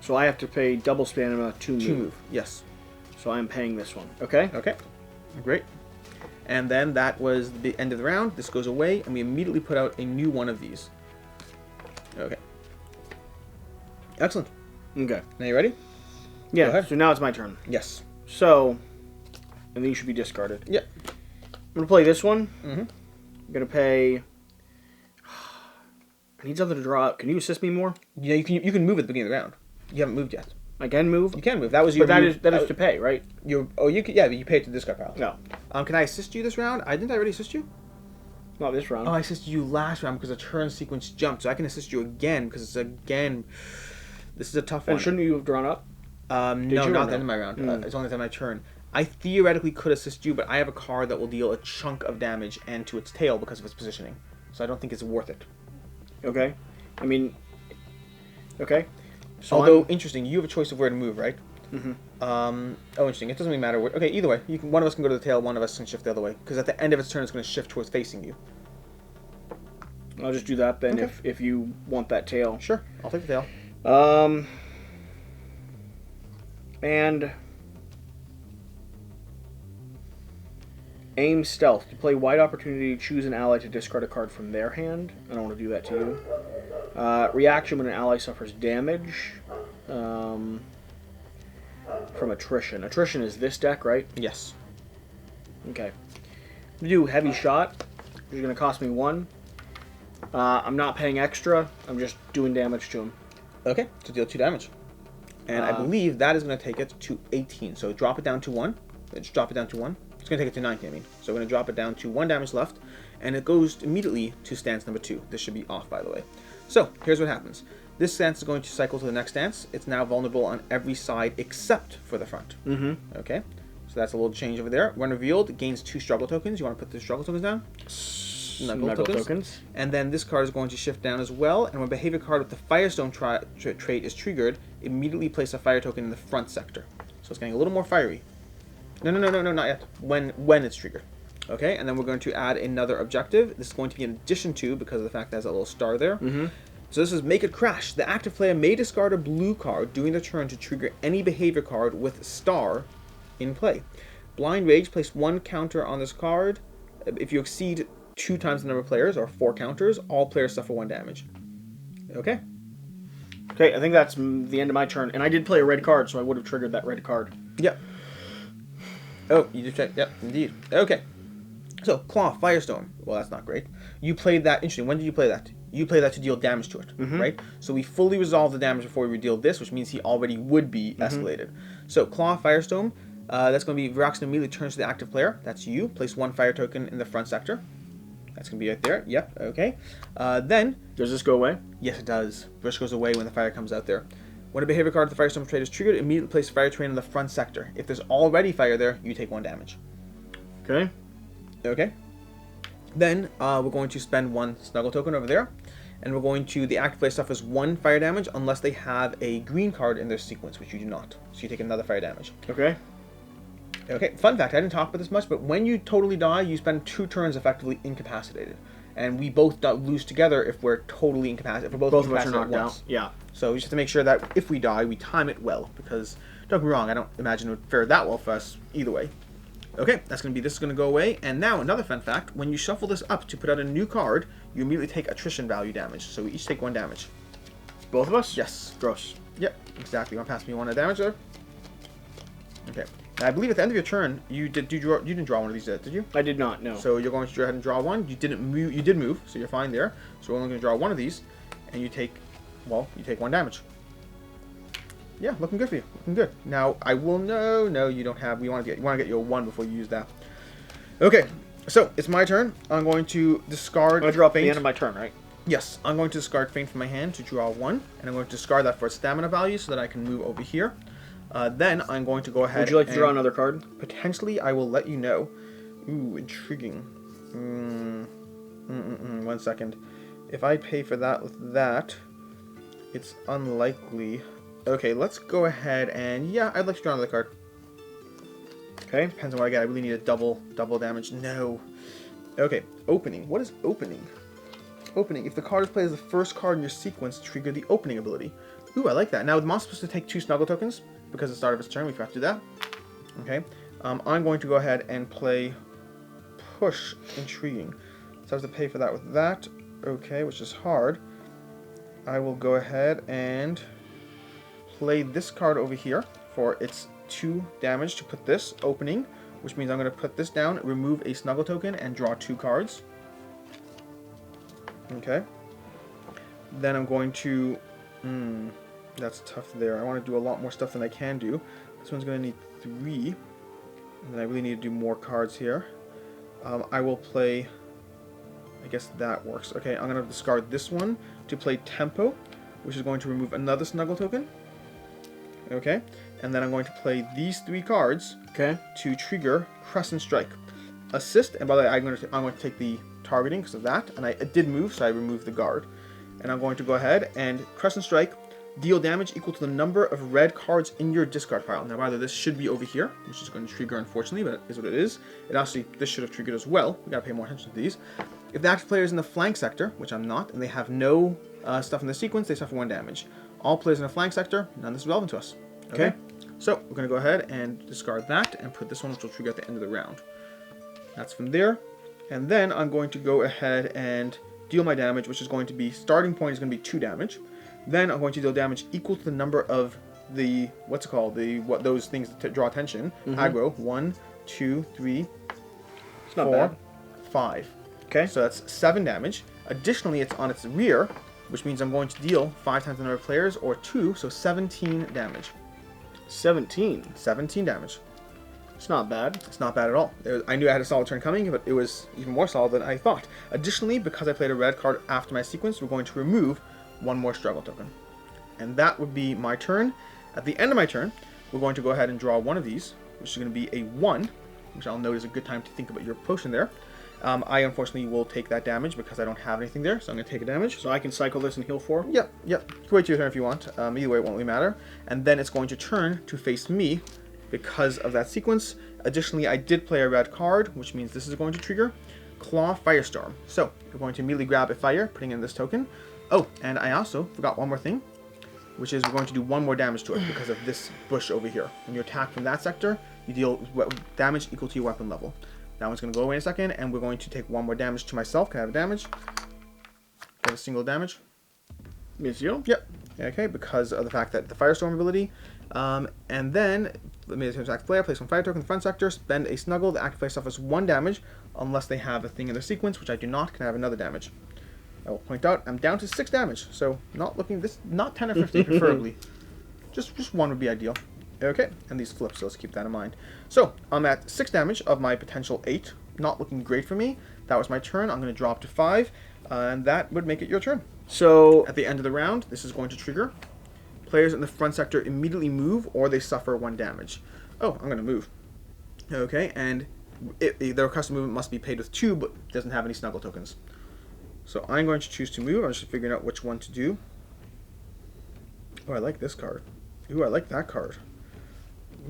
So I have to pay double stamina to move. Yes. So I'm paying this one. Okay. Okay. Great. And then that was the end of the round. This goes away, and we immediately put out a new one of these. Okay. Excellent. Okay. Now you ready? Yeah. Go ahead. So now it's my turn. Yes. So, and these should be discarded. Yep. I'm gonna play this one. Mm-hmm. I'm gonna pay. I need something to draw up. Can you assist me more? Yeah, you can move at the beginning of the round. You haven't moved yet. I can move? You can move. That was your But move. that is to pay, right? You can, yeah, but you pay to the discard pile. No. Can I assist you this round? Didn't I already assist you? Not this round. Oh, I assisted you last round because the turn sequence jumped, so I can assist you again because it's again. This is a tough one. And shouldn't you have drawn up? No, not the end of my round. It's only the end of my turn. I theoretically could assist you, but I have a card that will deal a chunk of damage and to its tail because of its positioning. So I don't think it's worth it. Okay. I mean, okay. So although, interesting, you have a choice of where to move, right? Mm-hmm. Oh, interesting. It doesn't really matter. Okay, either way. One of us can go to the tail, one of us can shift the other way. Because at the end of its turn, it's going to shift towards facing you. I'll just do that then Okay. if you want that tail. Sure. I'll take the tail. And aim stealth. To play wide opportunity, choose an ally to discard a card from their hand. I don't want to do that to you. Reaction when an ally suffers damage from attrition. Attrition is this deck, right? Yes. Okay. I'm going to do heavy shot, which is going to cost me 1. I'm not paying extra. I'm just doing damage to him. Okay, to deal 2 damage. And I believe that is going to take it to 18. So drop it down to 1. Just drop it down to 1. It's going to take it to 19, I mean. So we're going to drop it down to 1 damage left. And it goes immediately to stance number 2. This should be off, by the way. So, here's what happens. This stance is going to cycle to the next stance. It's now vulnerable on every side except for the front. Mm-hmm. Okay, so that's a little change over there. When revealed, it gains 2 struggle tokens. You want to put the struggle tokens down? Snuggle tokens. And then this card is going to shift down as well. And when behavior card with the Firestone trait is triggered, immediately place a fire token in the front sector. So it's getting a little more fiery. No, not yet. When it's triggered. Okay, and then we're going to add another objective. This is going to be in addition to, because of the fact that it has that little star there. Mm-hmm. So this is Make It Crash. The active player may discard a blue card during their turn to trigger any behavior card with star in play. Blind Rage, place 1 counter on this card. If you exceed 2 times the number of players, or 4 counters, all players suffer 1 damage. Okay? Okay, I think that's the end of my turn. And I did play a red card, so I would have triggered that red card. Yep. Oh, you just checked. Yep, indeed. Okay. So, Claw, Firestorm. Well, that's not great. You played that. Interesting. When did you play that? You played that to deal damage to it, right? So we fully resolved the damage before we revealed this, which means he already would be escalated. So, Claw, Firestorm. That's going to be Viraxin immediately turns to the active player. That's you. Place 1 fire token in the front sector. That's going to be right there. Yep, okay. Then... Does this go away? Yes, it does. Brush goes away when the fire comes out there. When a behavior card with the Firestorm trait is triggered, immediately place fire train in the front sector. If there's already fire there, you take 1 damage. Okay. Okay. Then we're going to spend 1 snuggle token over there. And we're going to... The active player suffers 1 fire damage unless they have a green card in their sequence, which you do not. So you take another fire damage. Okay. Okay, fun fact, I didn't talk about this much, but when you totally die, you spend 2 turns effectively incapacitated. And we both lose together if we're totally incapacitated. If we're both of us are knocked once. out. Yeah. So we just have to make sure that if we die, we time it well. Because, don't get me wrong, I don't imagine it would fare that well for us either way. Okay, this is going to go away. And now, another fun fact, when you shuffle this up to put out a new card, you immediately take attrition value damage. So we each take 1 damage. Both of us? Yes. Gross. Yep, exactly. You want to pass me 1 damage there? Okay. I believe at the end of your turn, you didn't draw one of these, did you? I did not, no. So you're going to go ahead and draw 1. You didn't move. You did move, so you're fine there. So we're only going to draw 1 of these, and you take 1 damage. Yeah, looking good for you. Looking good. Now I will no, you don't have. You want to get your 1 before you use that. Okay, so it's my turn. I'm going to discard. I draw at the end of my turn, right? Yes, I'm going to discard Feint from my hand to draw 1, and I'm going to discard that for its stamina value so that I can move over here. Then I'm going to go ahead. Would you like to draw another card? Potentially, I will let you know. Ooh, intriguing. 1 second. If I pay for that with that, it's unlikely. Okay, let's go ahead and yeah, I'd like to draw another card. Okay, depends on what I get. I really need a double damage. No. Okay, opening. What is opening? Opening. If the card is played as the first card in your sequence, trigger the opening ability. Ooh, I like that. Now, the monster's supposed to take 2 snuggle tokens because at the start of its turn. We forgot to do that. Okay. I'm going to go ahead and play Push. Intriguing. So I have to pay for that with that. Okay, which is hard. I will go ahead and play this card over here for its 2 damage to put this opening, which means I'm going to put this down, remove a snuggle token, and draw 2 cards. Okay. Then I'm going to... that's tough there. I want to do a lot more stuff than I can do. This one's going to need 3. And then I really need to do more cards here. I will play... I guess that works. Okay, I'm going to discard this one to play Tempo, which is going to remove another Snuggle token. Okay, and then I'm going to play these 3 cards to trigger Crescent Strike. Assist, and by the way, I'm going to take the targeting because of that, and I did move, so I removed the guard. And I'm going to go ahead and Crescent Strike, deal damage equal to the number of red cards in your discard pile. Now, rather, this should be over here, which is going to trigger, unfortunately, but it is what it is. It actually, this should have triggered as well. We gotta pay more attention to these. If the active player is in the flank sector, which I'm not, and they have no stuff in the sequence, they suffer 1 damage. All players in the flank sector, none of this is relevant to us. Okay? So, we're going to go ahead and discard that and put this one, which will trigger at the end of the round. That's from there. And then I'm going to go ahead and deal my damage, which is going to be, starting point is going to be 2 damage. Then I'm going to deal damage equal to the number of the, what's it called, those things that draw attention. Aggro. 1, 2, 3, It's not 4, bad. 5. Okay. So that's 7 damage. Additionally, it's on its rear, which means I'm going to deal 5 times the number of players, or 2, so 17 damage. 17. 17 damage. It's not bad. It's not bad at all. I knew I had a solid turn coming, but it was even more solid than I thought. Additionally, because I played a red card after my sequence, we're going to remove 1 more struggle token. And that would be my turn. At the end of my turn, we're going to go ahead and draw one of these, which is going to be a 1, which I'll note is a good time to think about your potion there. I unfortunately will take that damage because I don't have anything there, so I'm going to take a damage. So I can cycle this and heal 4? Yep. You can wait your turn if you want. Either way, it won't really matter. And then it's going to turn to face me because of that sequence. Additionally, I did play a red card, which means this is going to trigger Claw Firestorm. So we're going to immediately grab a fire, putting in this token. Oh, and I also forgot one more thing, which is we're going to do 1 more damage to it because of this bush over here. When you attack from that sector, you deal damage equal to your weapon level. That one's going to go away in a second, and we're going to take 1 more damage to myself. Can I have a damage? Get a single damage. Miss you? Yep. Okay, because of the fact that the Firestorm ability. And then, let me attack player, place 1 fire token in the front sector, spend a snuggle. The active player suffers 1 damage, unless they have a thing in their sequence, which I do not. Can I have another damage? I will point out, I'm down to 6 damage, so not 10 or 15 preferably. Just 1 would be ideal. Okay, and these flip, so let's keep that in mind. So, I'm at 6 damage of my potential 8. Not looking great for me. That was my turn. I'm going to drop to 5, and that would make it your turn. So, at the end of the round, this is going to trigger. Players in the front sector immediately move, or they suffer 1 damage. Oh, I'm going to move. Okay, and their custom movement must be paid with 2, but doesn't have any snuggle tokens. So I'm going to choose to move. I'm just figuring out which one to do. Oh, I like this card. Ooh, I like that card.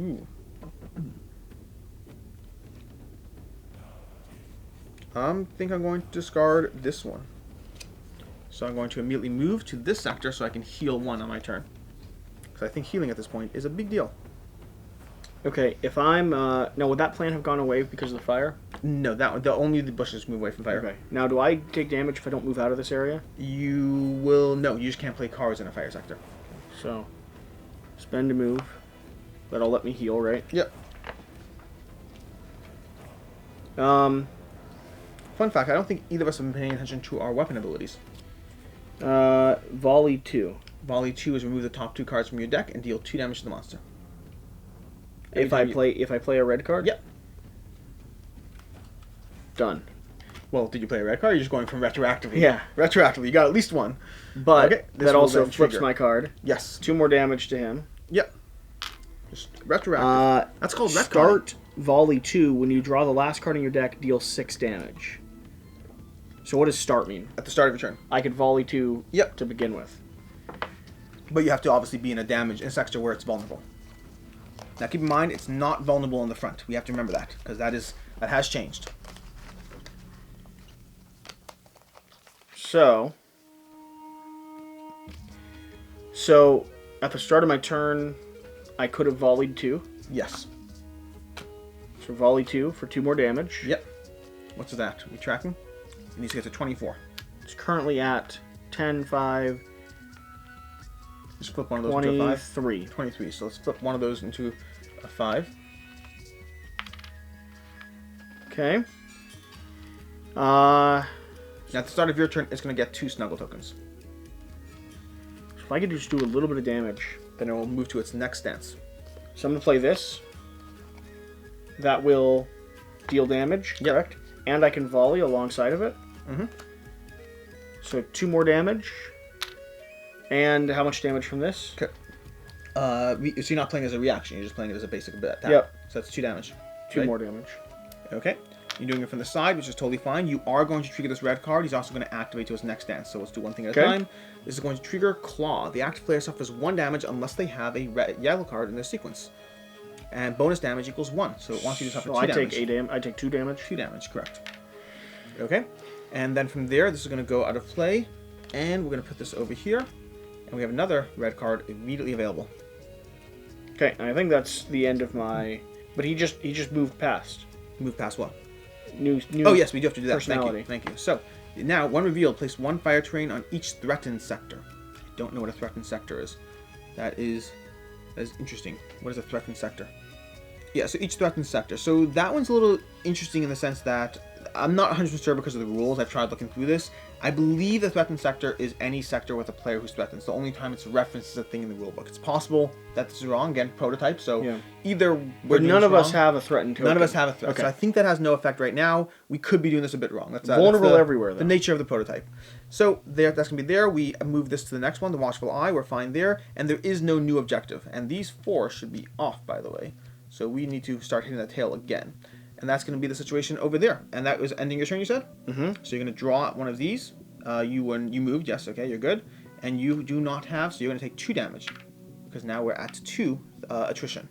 Ooh. I think I'm going to discard this one. So I'm going to immediately move to this sector so I can heal 1 on my turn. Because I think healing at this point is a big deal. okay, if I'm... now, would that plan have gone away because of the fire? No, only the bushes move away from fire. Okay. Now, do I take damage if I don't move out of this area? You will... No, you just can't play cards in a fire sector. So, spend a move. That'll let me heal, right? Yep. Fun fact, I don't think either of us have been paying attention to our weapon abilities. Volley 2. Volley 2 is remove the top 2 cards from your deck and deal 2 damage to the monster. If I play a red card? Yep. Done. Well, did you play a red card? Or you're just going from retroactively. Yeah. Retroactively. You got at least 1. But okay, that also flips my card. Yes. 2 more damage to him. Yep. Just retroactive. That's called red Start Volley 2. When you draw the last card in your deck, deal 6 damage. So what does start mean? At the start of your turn. I could Volley 2 to begin with. But you have to obviously be in a sector where it's vulnerable. Now keep in mind, it's not vulnerable in the front. We have to remember that, because that has changed. So at the start of my turn, I could have volleyed 2. Yes. So volley 2 for 2 more damage. Yep. What's that? Are we tracking? It needs to get to 24. It's currently at 10, 5, Just flip one of those into a 5. 23. 23. So let's flip one of those into a 5. Okay. Now at the start of your turn, it's going to get 2 snuggle tokens. If I could just do a little bit of damage. Then it will move to its next stance. So I'm going to play this. That will deal damage, correct? And I can volley alongside of it. Mm-hmm. So 2 more damage. And how much damage from this? Okay. So you're not playing as a reaction, you're just playing it as a basic attack. Yep. So that's 2 damage. 2 more damage. Okay. You're doing it from the side, which is totally fine. You are going to trigger this red card. He's also going to activate to his next stance. So let's do one thing at a time. This is going to trigger Claw. The active player suffers 1 damage unless they have a yellow card in their sequence. And bonus damage equals 1. So it wants you to suffer 2 damage. I take 2 damage. 2 damage, correct. Okay. And then from there, this is going to go out of play. And we're going to put this over here. And we have another red card immediately available. Okay, I think that's the end of my... But he just moved past. Move past what? New oh, yes, we do have to do that. Personality. Thank you. So, now, when revealed, place 1 fire terrain on each threatened sector. I don't know what a threatened sector is. That is interesting. What is a threatened sector? Yeah, so each threatened sector. So that one's a little interesting in the sense that I'm not 100% sure because of the rules. I've tried looking through this. I believe the threatened sector is any sector with a player who's threatened. It's the only time it's referenced as a thing in the rulebook. It's possible that this is wrong. Again, prototype. So either but none of us have a threatened token. None of us have a threat. Okay. So I think that has no effect right now. We could be doing this a bit wrong. That's vulnerable everywhere, though. The nature of the prototype. So that's going to be there. We move this to the next one, the Watchful Eye. We're fine there. And there is no new objective. And these 4 should be off, by the way. So we need to start hitting that tail again. And that's going to be the situation over there. And that was ending your turn, you said? Mm-hmm. So you're going to draw one of these. You moved, yes, okay, you're good. And you do not have, so you're going to take 2 damage. Because now we're at 2 attrition.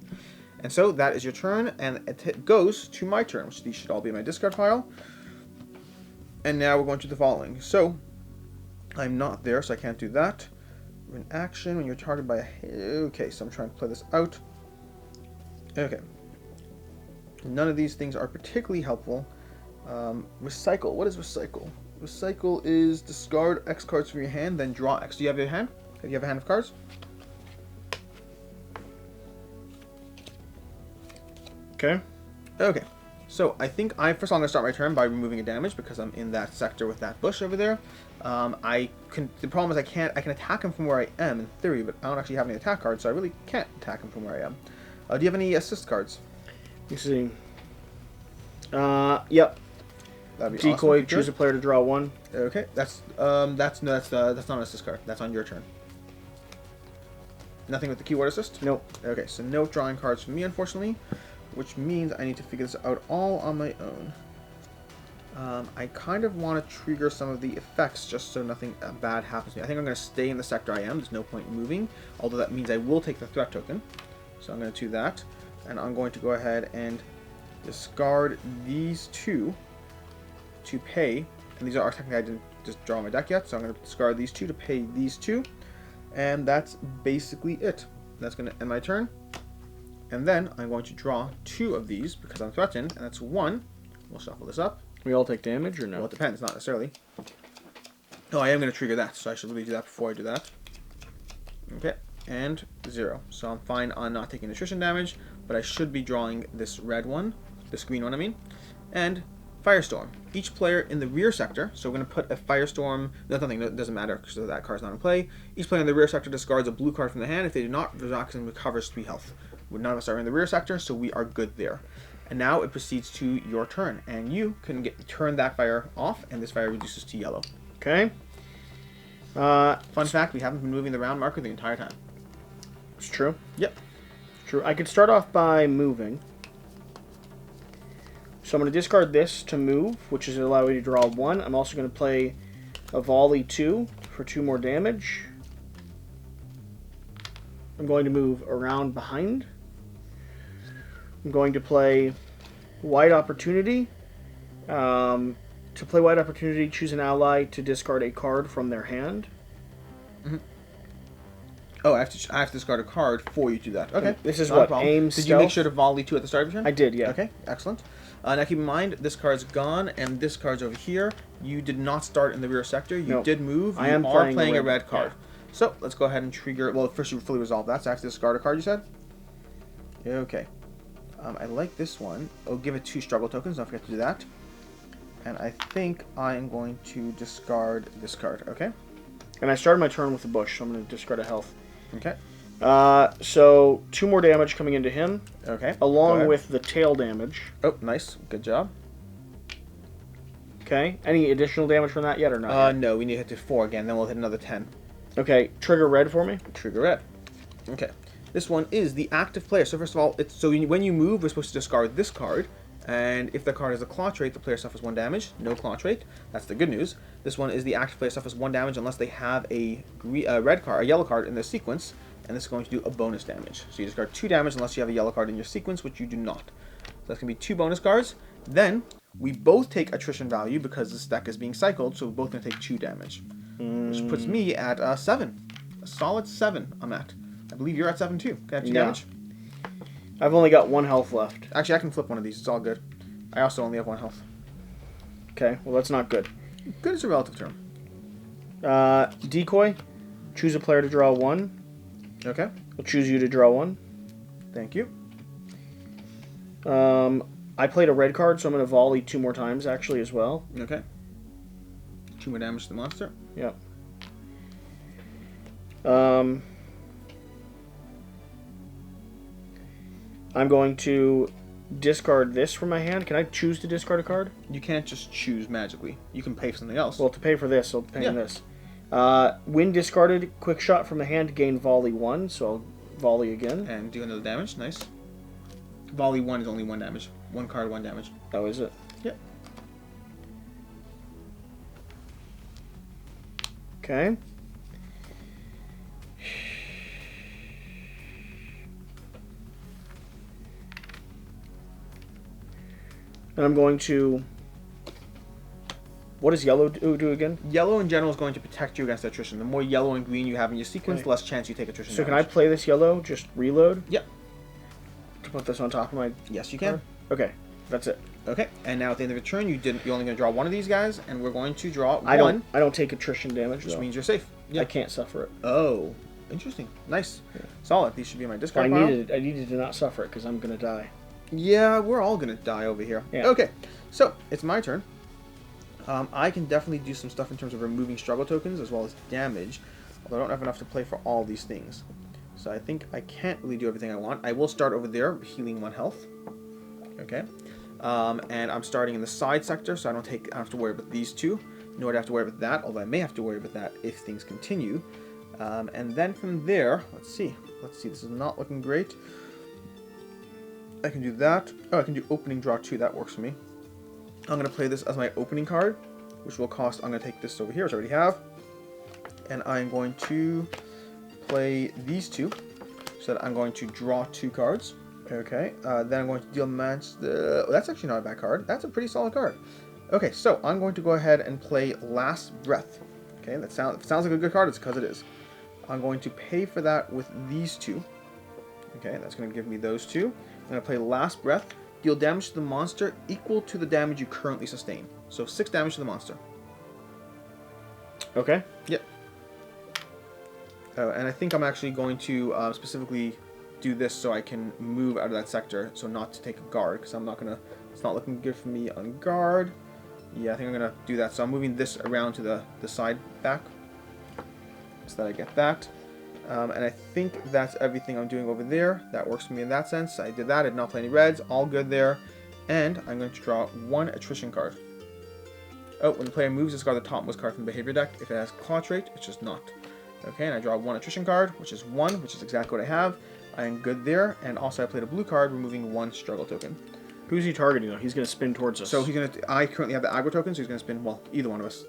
And so that is your turn, and it goes to my turn, which these should all be in my discard pile. And now we're going to the following. So, I'm not there, so I can't do that. An action when you're targeted by a... Okay, so I'm trying to play this out. Okay. None of these things are particularly helpful. Recycle. What is recycle? Recycle is discard X cards from your hand, then draw X. Do you have your hand? Do you have a hand of cards? Okay. Okay. So I think first of all I'm going to start my turn by removing a damage because I'm in that sector with that bush over there. The problem is I can attack him from where I am in theory, but I don't actually have any attack cards, so I really can't attack him from where I am. Do you have any assist cards? You see. Yep. That'd be Decoy. awesome. Choose a player to draw 1. Okay. That's not an assist card. That's on your turn. Nothing with the keyword assist? Nope. Okay, so no drawing cards for me, unfortunately, which means I need to figure this out all on my own. I kind of want to trigger some of the effects just so nothing bad happens to me. I think I'm going to stay in the sector I am. There's no point in moving, although that means I will take the threat token. So I'm going to do that, and I'm going to go ahead and discard these 2 to pay. And these are technically I didn't just draw my deck yet, so I'm going to discard these 2 to pay these 2. And that's basically it. That's going to end my turn. And then I'm going to draw 2 of these because I'm threatened, and that's 1. We'll shuffle this up. We all take damage or no? Well, it depends, not necessarily. Oh, I am going to trigger that, so I should really do that before I do that. Okay, and 0. So I'm fine on not taking attrition damage, but I should be drawing this red one, this green one I mean, and Firestorm. Each player in the rear sector, so we're going to put a Firestorm, nothing, it doesn't matter because that card's not in play. Each player in the rear sector discards a blue card from the hand. If they do not, the action recovers 3 health. None of us are in the rear sector, so we are good there. And now it proceeds to your turn, and you can turn that fire off, and this fire reduces to yellow. Okay. Fun fact, we haven't been moving the round marker the entire time. It's true. Yep. True. I could start off by moving. So I'm going to discard this to move, which is allow me to draw 1. I'm also going to play a volley 2 for 2 more damage. I'm going to move around behind. I'm going to play Wide Opportunity. To play Wide Opportunity, choose an ally to discard a card from their hand. Mm-hmm. Oh, I have to discard a card for you to do that. Okay. This is not what, aim, Did stealth? you make sure to volley 2 at the start of your turn? I did, yeah. Okay, excellent. Now keep in mind, this card's gone, and this card's over here. You did not start in the rear sector. You did move. You are playing a red card. Yeah. So, let's go ahead and trigger... Well, first you fully resolve that, so I have to discard a card, you said? Okay. I like this one. Oh, give it 2 struggle tokens. Don't forget to do that. And I think I am going to discard this card. Okay. And I started my turn with the bush, so I'm going to discard a health. Okay. So 2 more damage coming into him. Okay. Along with the tail damage. Oh, nice. Good job. Okay. Any additional damage from that yet or not? Yet? No, we need to hit to 4 again, then we'll hit another 10. Okay, trigger red for me. Trigger red. Okay. This one is the active player. So first of all, when you move, we're supposed to discard this card. And if the card has a claw trait, the player suffers 1 damage. No claw trait. That's the good news. This one is the active player suffers 1 damage unless they have a yellow card in their sequence. And this is going to do a bonus damage. So you discard 2 damage unless you have a yellow card in your sequence, which you do not. So that's going to be 2 bonus cards. Then we both take attrition value because this deck is being cycled, so we're both going to take 2 damage. Which puts me at 7. A solid 7 I'm at. I believe you're at 7 too. Can I have 2 damage? I've only got 1 health left. Actually, I can flip one of these. It's all good. I also only have 1 health. Okay, well that's not good. Good is a relative term. Decoy. Choose a player to draw 1. Okay. I'll choose you to draw 1. Thank you. I played a red card, so I'm going to volley 2 more times actually as well. Okay. 2 more damage to the monster. Yep. I'm going to discard this from my hand. Can I choose to discard a card? You can't just choose magically. You can pay for something else. Well, to pay for this, I'll pay this. When discarded, quick shot from the hand, gain volley 1, so I'll volley again. And do another damage. Nice. Volley 1 is only 1 damage. 1 card, 1 damage. Oh, is it? Yep. Okay. And I'm going to... What does yellow do again? Yellow in general is going to protect you against attrition. The more yellow and green you have in your sequence, the less chance you take attrition So damage. can I play this yellow, just reload? Yep. To put this on top of my... Yes, you can. Okay, that's it. Okay, and now at the end of your turn, you're only going to draw 1 of these guys, and we're going to draw 1. I don't take attrition damage, which though. means you're safe. I can't suffer it. Oh, interesting. Nice. Yeah. Solid. These should be in my discard I pile. needed to not suffer it, because I'm going to die. Yeah, we're all going to die over here. Yeah. Okay, so it's my turn. I can definitely do some stuff in terms of removing struggle tokens as well as damage, although I don't have enough to play for all these things. So I think I can't really do everything I want. I will start over there, healing 1 health. Okay. And I'm starting in the side sector, so I don't have to worry about these 2, nor do I have to worry about that, although I may have to worry about that if things continue. And then from there, let's see, this is not looking great. I can do that. Oh, I can do opening draw 2, that works for me. I'm going to play this as my opening card, which will cost, I'm going to take this over here, which I already have. And I'm going to play these 2, so that I'm going to draw 2 cards. Okay, then I'm going to deal that's actually not a bad card. That's a pretty solid card. Okay, so I'm going to go ahead and play Last Breath. Okay, that sounds like a good card. It's because it is. I'm going to pay for that with these 2. Okay, that's going to give me those 2. I'm going to play Last Breath. Deal damage to the monster equal to the damage you currently sustain. So 6 damage to the monster. Okay. Yep. And I think I'm actually going to specifically do this so I can move out of that sector, so not to take a guard, because it's not looking good for me on guard. Yeah, I think I'm gonna do that. So I'm moving this around to the side back, so that I get that. And I think that's everything I'm doing over there. That works for me in that sense. I did that. I did not play any reds. All good there. And I'm going to draw 1 attrition card. Oh, when the player moves, discard the topmost card from the behavior deck. If it has claw trait, it's just not. Okay, and I draw 1 attrition card, which is 1, which is exactly what I have. I am good there. And also I played a blue card, removing 1 struggle token. Who's he targeting, though? He's going to spin towards us. So I currently have the aggro token, so he's going to spin, well, either one of us.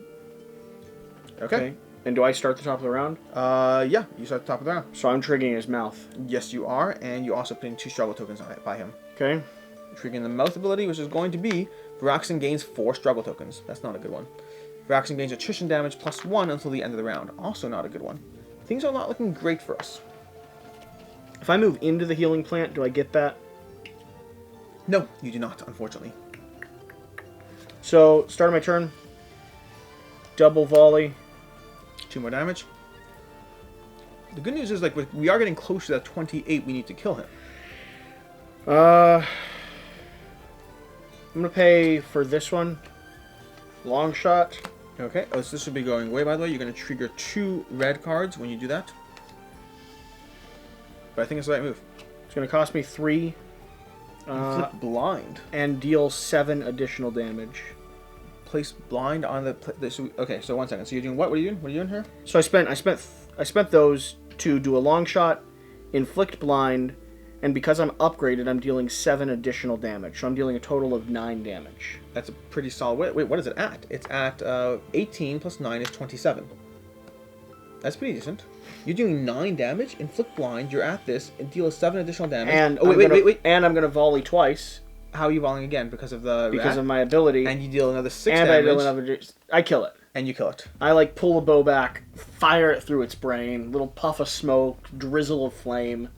Okay. And do I start the top of the round? Yeah, you start at the top of the round. So I'm triggering his mouth. Yes, you are, and you also put in 2 struggle tokens on it by him. Okay. Triggering the mouth ability, which is going to be Viraxen gains 4 struggle tokens. That's not a good one. Viraxen gains attrition damage +1 until the end of the round. Also not a good one. Things are not looking great for us. If I move into the healing plant, do I get that? No, you do not, unfortunately. So, start of my turn. Double volley. 2 more damage. The good news is, like, we are getting close to that 28 we need to kill him. I'm going to pay for this one. Long shot. Okay. Oh, so this should be going away, by the way. You're going to trigger 2 red cards when you do that. But I think it's the right move. It's going to cost me 3. Flip blind. And deal 7 additional damage. Place blind on the... Okay, so 1 second. So you're doing what? What are you doing? What are you doing here? So I spent those to do a long shot, inflict blind, and because I'm upgraded, I'm dealing 7 additional damage. So I'm dealing a total of 9 damage. That's a pretty solid... Wait, what is it at? It's at 18 plus 9 is 27. That's pretty decent. You're doing 9 damage, inflict blind, you're at this, and deal 7 additional damage. And wait. And I'm going to volley twice. How are you volleying again? Because of the... Because of my ability. And you deal another 6 and damage. And I deal another... I kill it. And you kill it. I, like, pull the bow back, fire it through its brain, little puff of smoke, drizzle of flame.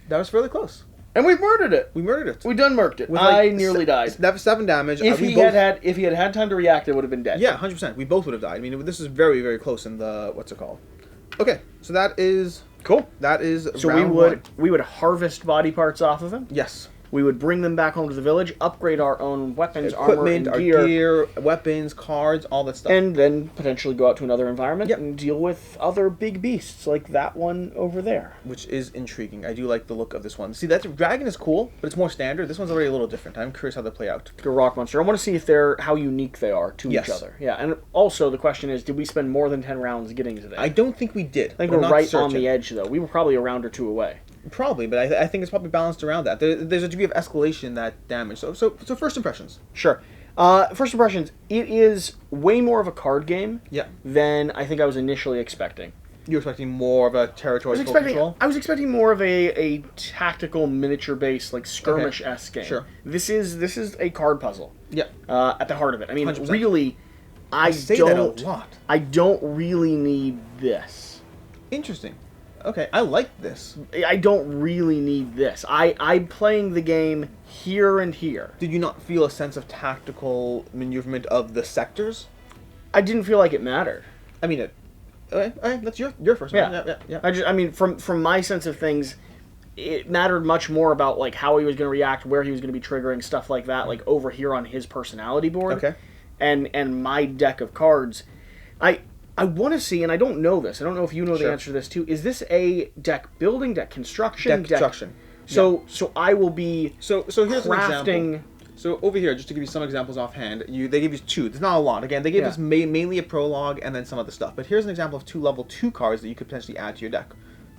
That was fairly close. And we murdered it. We murdered it. We done murked it. With I nearly died. That was 7 damage. If he had had time to react, it would have been dead. Yeah, 100%. We both would have died. I mean, this is very, very close in the... What's it called? Okay, so that is... Cool. That is so round we would harvest body parts off of him. Yes. We would bring them back home to the village, upgrade our own weapons, equipment, armor, and gear, weapons, cards, all that stuff. And then potentially go out to another environment Yep. and deal with other big beasts like that one over there. Which is intriguing. I do like the look of this one. See, that dragon is cool, but it's more standard. This one's already a little different. I'm curious how they play out. The rock monster. I want to see if how unique they are to each other. Yeah, and also the question is, did we spend more than 10 rounds getting to that? I don't think we did. I think we're right on the edge, though. We were probably a round or 2 away. Probably, but I think it's probably balanced around that. There's a degree of escalation in that damage. So first impressions. Sure. First impressions. It is way more of a card game. Yeah. Than I think I was initially expecting. You were expecting more of a territory control? I was expecting more of a tactical miniature-based, like skirmish-esque game. Sure. This is a card puzzle. Yeah. At the heart of it. I mean, 100%. really, I don't really need this. Interesting. Okay, I like this. I don't really need this. I'm playing the game here and here. Did you not feel a sense of tactical maneuverment of the sectors? I didn't feel like it mattered. I mean, okay, that's your first one. Yeah. I mean, from my sense of things, it mattered much more about like how he was going to react, where he was going to be triggering, stuff like that, like over here on his personality board. Okay. And my deck of cards. I want to see, and I don't know this. I don't know if you know the answer to this too. Is this a deck building, deck construction? Deck construction. So I will be so here's crafting. An example. So over here, just to give you some examples offhand, they give you 2. There's not a lot. Again, they gave us mainly a prologue and then some other stuff. But here's an example of 2 level 2 cards that you could potentially add to your deck.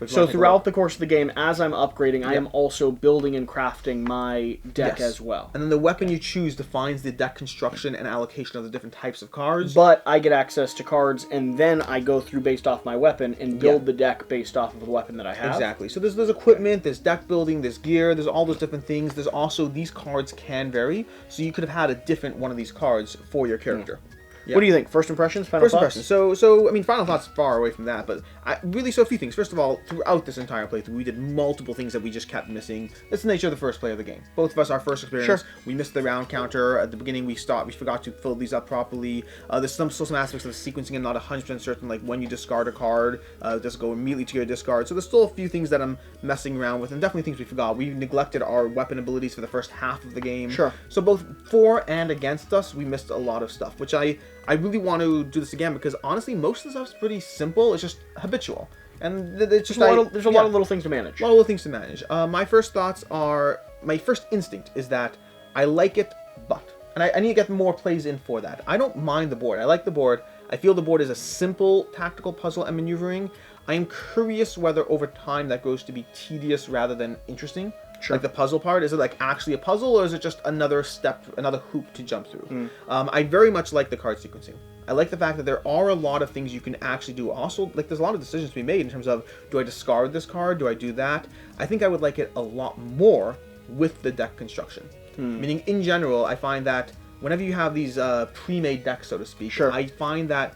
So throughout the course of the game, as I'm upgrading, I am also building and crafting my deck as well. And then the weapon you choose defines the deck construction and allocation of the different types of cards. But I get access to cards, and then I go through based off my weapon and build the deck based off of the weapon that I have. Exactly. So there's equipment, there's deck building, there's gear, there's all those different things. There's also, these cards can vary, so you could have had a different one of these cards for your character. Yeah. What do you think? First impressions? Final thoughts? So I mean, final thoughts far away from that, but so a few things. First of all, throughout this entire playthrough, we did multiple things that we just kept missing. That's the nature of the first play of the game. Both of us, our first experience, we missed the round counter. At the beginning, we forgot to fill these up properly. There's still some aspects of the sequencing I'm not 100% certain, like when you discard a card, does it go immediately to your discard? So there's still a few things that I'm messing around with, and definitely things we forgot. We neglected our weapon abilities for the first half of the game. Sure. So both for and against us, we missed a lot of stuff, which I really want to do this again because honestly, most of the stuff's pretty simple. It's just habitual, and it's just there's a lot of little things to manage. A lot of little things to manage. My first instinct is that I like it, but I need to get more plays in for that. I don't mind the board. I like the board. I feel the board is a simple tactical puzzle and maneuvering. I am curious whether over time that goes to be tedious rather than interesting. Sure. Like the puzzle part, is it like actually a puzzle, or is it just another step, another hoop to jump through? I very much like the card sequencing. I like the fact that there are a lot of things you can actually do. Also, like there's a lot of decisions to be made in terms of, do I discard this card? Do I do that? I think I would like it a lot more with the deck construction. Meaning, in general, I find that whenever you have these pre-made decks, so to speak, I find that,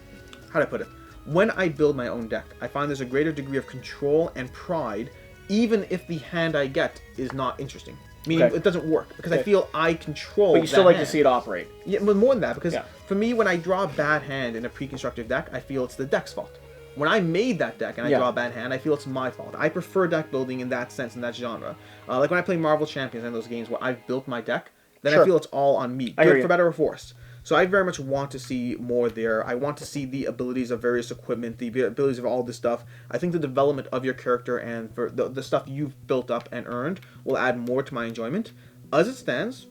how do I put it? When I build my own deck, I find there's a greater degree of control and pride, even if the hand I get is not interesting. Meaning it doesn't work, because I feel I control But you still like to see it operate. Yeah, but more than that, because for me, when I draw a bad hand in a pre-constructed deck, I feel it's the deck's fault. When I made that deck and I draw a bad hand, I feel it's my fault. I prefer deck building in that sense, in that genre. Like when I play Marvel Champions and those games where I've built my deck, then I feel it's all on me, good for better or for worse. So I very much want to see more there. I want to see the abilities of various equipment, the abilities of all this stuff. I think the development of your character and for the stuff you've built up and earned will add more to my enjoyment. As it stands,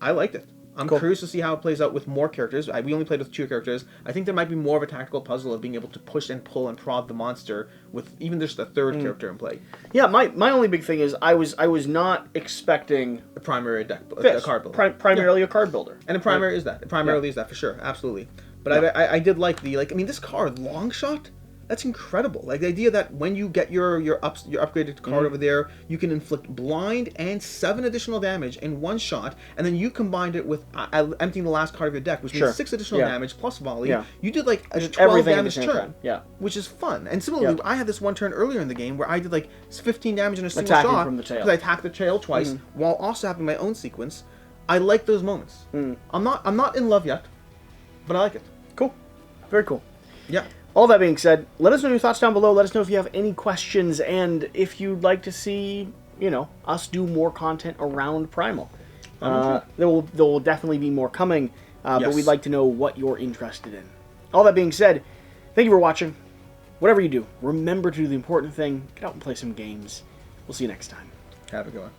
I liked it. I'm curious to see how it plays out with more characters. We only played with 2 characters. I think there might be more of a tactical puzzle of being able to push and pull and prod the monster with even just a 3rd character in play. Yeah, my only big thing is I was not expecting A primary deck, a card builder. Primarily a card builder. And a primary is that. It primarily is that for sure, absolutely. But I did like this card, Long Shot. That's incredible. Like the idea that when you get your upgraded card over there, you can inflict blind and 7 additional damage in one shot, and then you combined it with emptying the last card of your deck, which means 6 additional damage plus volley. Yeah. You did like a 12 damage turn, which is fun. And similarly, I had this one turn earlier in the game where I did like 15 damage in a single shot because I attacked the tail twice while also having my own sequence. I like those moments. I'm not in love yet, but I like it. Cool, very cool. Yeah. All that being said, let us know your thoughts down below. Let us know if you have any questions, and if you'd like to see, us do more content around Primal. There will definitely be more coming, but we'd like to know what you're interested in. All that being said, thank you for watching. Whatever you do, remember to do the important thing. Get out and play some games. We'll see you next time. Have a good one.